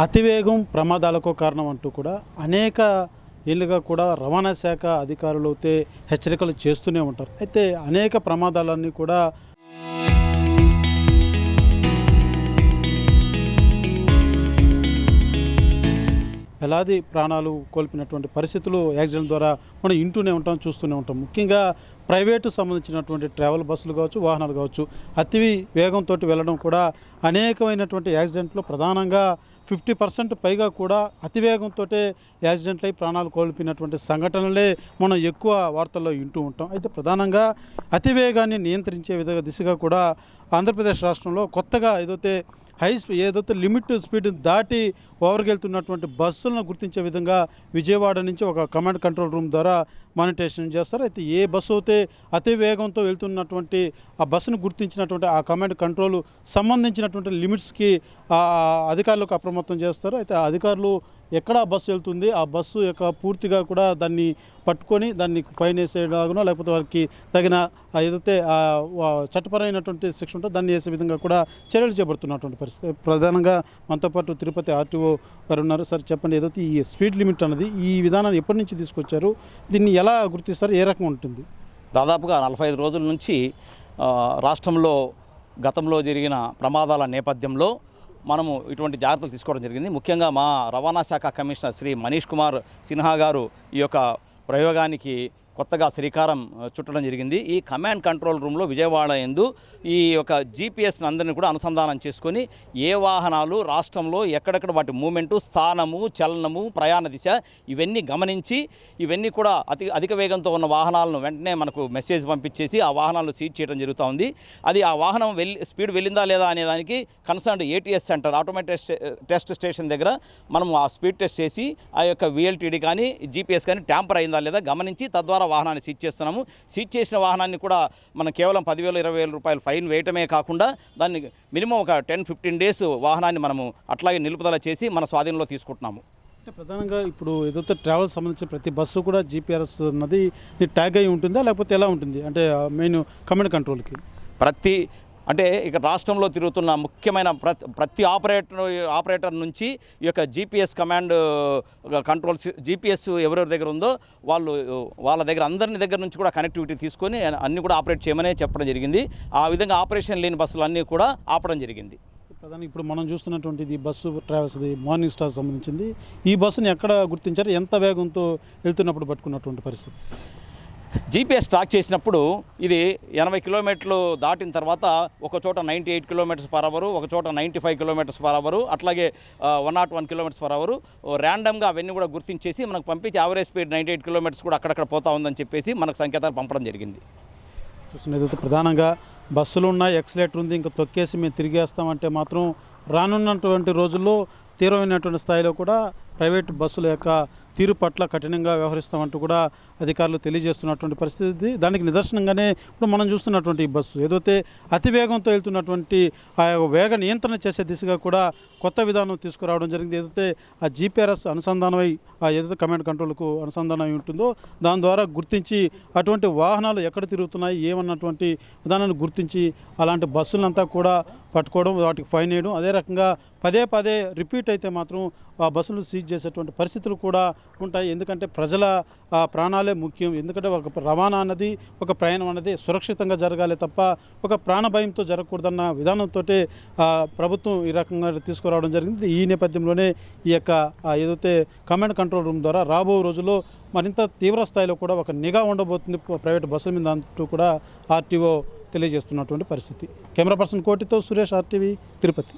అతివేగం ప్రమాదాలకు కారణం అంటూ కూడా అనేక ఏళ్ళుగా కూడా రవాణా శాఖ అధికారులు అయితే హెచ్చరికలు చేస్తూనే ఉంటారు. అయితే అనేక ప్రమాదాలన్నీ కూడా వేలాది ప్రాణాలు కోల్పోయినటువంటి పరిస్థితులు యాక్సిడెంట్ ద్వారా మనం ఇంటూనే ఉంటాం, చూస్తూనే ఉంటాం. ముఖ్యంగా ప్రైవేటు సంబంధించినటువంటి ట్రావెల్ బస్సులు కావచ్చు, వాహనాలు కావచ్చు, అతి వేగంతో వెళ్ళడం కూడా అనేకమైనటువంటి యాక్సిడెంట్లు ప్రధానంగా 50% పైగా కూడా అతివేగంతో యాక్సిడెంట్లు అయి ప్రాణాలు కోల్పోయినటువంటి సంఘటనలే మనం ఎక్కువ వార్తల్లో వింటూ ఉంటాం. అయితే ప్రధానంగా అతివేగాన్ని నియంత్రించే దిశగా కూడా ఆంధ్రప్రదేశ్ రాష్ట్రంలో కొత్తగా ఏదైతే లిమిట్ స్పీడ్ దాటి ఓవర్కెళ్తున్నటువంటి బస్సులను గుర్తించే విధంగా విజయవాడ నుంచి ఒక కమాండ్ కంట్రోల్ రూమ్ ద్వారా మానిటరేషన్ చేస్తారు. అయితే ఏ బస్సు అయితే అతి వేగంతో వెళ్తున్నటువంటి ఆ బస్సును గుర్తించినటువంటి ఆ కమాండ్ కంట్రోల్ సంబంధించినటువంటి లిమిట్స్కి అధికారులకు అప్రమత్తం చేస్తారు. అయితే ఆ అధికారులు ఎక్కడ బస్సు వెళ్తుంది, ఆ బస్సు యొక్క పూర్తిగా కూడా దాన్ని పట్టుకొని దాన్ని ఫైన్ వేసేలాగానో లేకపోతే వారికి తగిన ఏదైతే చట్టపరమైనటువంటి శిక్ష ఉంటుందో దాన్ని వేసే విధంగా కూడా చర్యలు చేపడుతున్నటువంటి పరిస్థితి. ప్రధానంగా మనతో పాటు తిరుపతి ఆర్టీఓ వారు ఉన్నారు. సార్ చెప్పండి, ఏదైతే ఈ స్పీడ్ లిమిట్ అన్నది ఈ విధానాన్ని ఎప్పటి నుంచి తీసుకొచ్చారు, దీన్ని ఎలా గుర్తిస్తారు, ఏ రకంగా ఉంటుంది? దాదాపుగా 45 రోజుల నుంచి రాష్ట్రంలో గతంలో జరిగిన ప్రమాదాల నేపథ్యంలో మనము ఇటువంటి జాగ్రత్తలు తీసుకోవడం జరిగింది. ముఖ్యంగా మా రవాణా శాఖ కమిషనర్ శ్రీ మనీష్ కుమార్ సిన్హా గారు ఈ యొక్క ప్రయోగానికి కొత్తగా శ్రీకారం చుట్టడం జరిగింది. ఈ కమాండ్ కంట్రోల్ రూమ్లో విజయవాడ యందు ఈ యొక్క జీపీఎస్ని అందరినీ కూడా అనుసంధానం చేసుకొని ఏ వాహనాలు రాష్ట్రంలో ఎక్కడెక్కడ వాటి మూమెంటు, స్థానము, చలనము, ప్రయాణ దిశ ఇవన్నీ గమనించి ఇవన్నీ కూడా అధిక వేగంతో ఉన్న వాహనాలను వెంటనే మనకు మెసేజ్ పంపించేసి ఆ వాహనాలను సీజ్ చేయడం జరుగుతూ ఉంది. అది ఆ వాహనం స్పీడ్ వెళ్ళిందా లేదా అనే దానికి concerned ATS centre automatic test station దగ్గర మనం ఆ స్పీడ్ టెస్ట్ చేసి ఆ యొక్క విఎల్టీడీ కానీ జీపీఎస్ కానీ ట్యాంపర్ అయిందా లేదా గమనించి తద్వారా వాహనాన్ని సీజ్ చేస్తున్నాము. సీజ్ చేసిన వాహనాన్ని కూడా మనం కేవలం 10,000 20,000 రూపాయలు ఫైన్ వేయటమే కాకుండా దాన్ని మినిమం ఒక 10-15 డేస్ వాహనాన్ని మనము అట్లాగే నిలుపుదల చేసి మన స్వాధీనంలో తీసుకుంటున్నాము. అంటే ప్రధానంగా ఇప్పుడు ఏదైతే ట్రావెల్ సంబంధించిన ప్రతి బస్సు కూడా జీపీఆర్ఎస్ అన్నది ట్యాగ్ అయి ఉంటుందా, లేకపోతే ఎలా ఉంటుంది? అంటే మెయిన్ కమాండ్ కంట్రోల్కి అంటే ఇక రాష్ట్రంలో తిరుగుతున్న ముఖ్యమైన ప్రతి ఆపరేటర్ నుంచి ఈ యొక్క జీపీఎస్ కమాండ్ కంట్రోల్ జీపీఎస్ ఎవరెవరి దగ్గర ఉందో వాళ్ళ దగ్గర అందరి దగ్గర నుంచి కూడా కనెక్టివిటీ తీసుకొని అన్నీ కూడా ఆపరేట్ చేయమని చెప్పడం జరిగింది. ఆ విధంగా ఆపరేషన్ లేని బస్సులు అన్నీ కూడా ఆపడం జరిగింది. ప్రధానంగా ఇప్పుడు మనం చూస్తున్నటువంటిది బస్సు ట్రావెల్స్ది మార్నింగ్ స్టార్ సంబంధించింది. ఈ బస్సుని ఎక్కడ గుర్తించారు, ఎంత వేగంతో వెళ్తున్నప్పుడు పట్టుకున్నటువంటి పరిస్థితి? జీపీఎస్ ట్రాక్ చేసినప్పుడు ఇది 80 కిలోమీటర్లు దాటిన తర్వాత ఒక చోట 98 కిలోమీటర్స్ పర్ అవరు, ఒక చోట 95 కిలోమీటర్స్ పర్ అవరు, అట్లాగే 101 కిలోమీటర్స్ పర్ అవరు ర్యాండమ్గా అవన్నీ కూడా గుర్తించేసి మనకు పంపించి యావరేజ్ స్పీడ్ 98 కిలోమీటర్స్ కూడా అక్కడక్కడ పోతా ఉందని చెప్పేసి మనకు సంకేతాలు పంపడం జరిగింది. చూస్తున్నది ప్రధానంగా బస్సులు ఉన్నాయి, ఎక్సలేటర్ ఉంది, ఇంకా తొక్కేసి మేము తిరిగేస్తామంటే మాత్రం రానున్నటువంటి రోజుల్లో తీవ్రమైనటువంటి స్థాయిలో కూడా ప్రైవేట్ బస్సుల యొక్క తీరు పట్ల కఠినంగా వ్యవహరిస్తామంటూ కూడా అధికారులు తెలియజేస్తున్నటువంటి పరిస్థితి. దానికి నిదర్శనంగానే ఇప్పుడు మనం చూస్తున్నటువంటి ఈ బస్సు ఏదైతే అతివేగంతో వెళ్తున్నటువంటి ఆ వేగ నియంత్రణ చేసే దిశగా కూడా కొత్త విధానం తీసుకురావడం జరిగింది. ఏదైతే ఆ జీపీఆర్ఎస్ అనుసంధానమై ఏదైతే కమాండ్ కంట్రోల్కు అనుసంధానం ఉంటుందో దాని ద్వారా గుర్తించి అటువంటి వాహనాలు ఎక్కడ తిరుగుతున్నాయి ఏమన్నటువంటి విధానాన్ని గుర్తించి అలాంటి బస్సులంతా కూడా పట్టుకోవడం, వాటికి ఫైన్ వేయడం, అదే రకంగా పదే రిపీట్ అయితే మాత్రం ఆ బస్సులు సీజ్ చేసేటువంటి పరిస్థితులు కూడా ఉంటాయి. ఎందుకంటే ప్రజల ప్రాణాలే ముఖ్యం. ఎందుకంటే ఒక రవాణా అన్నది, ఒక ప్రయాణం అన్నది సురక్షితంగా జరగాలి తప్ప ఒక ప్రాణ భయంతో జరగకూడదన్న విధానంతో ప్రభుత్వం ఈ రకంగా తీసుకురావడం జరిగింది. ఈ నేపథ్యంలోనే ఈ యొక్క ఏదైతే కమాండ్ కంట్రోల్ రూమ్ ద్వారా రాబో రోజుల్లో మరింత తీవ్ర స్థాయిలో కూడా ఒక నిఘా ఉండబోతుంది ప్రైవేట్ బస్సుల మీద అంటూ కూడా ఆర్టీఓ తెలియజేస్తున్నటువంటి పరిస్థితి. కెమెరా పర్సన్ కోటితో సురేష్, ఆర్టీవీ, తిరుపతి.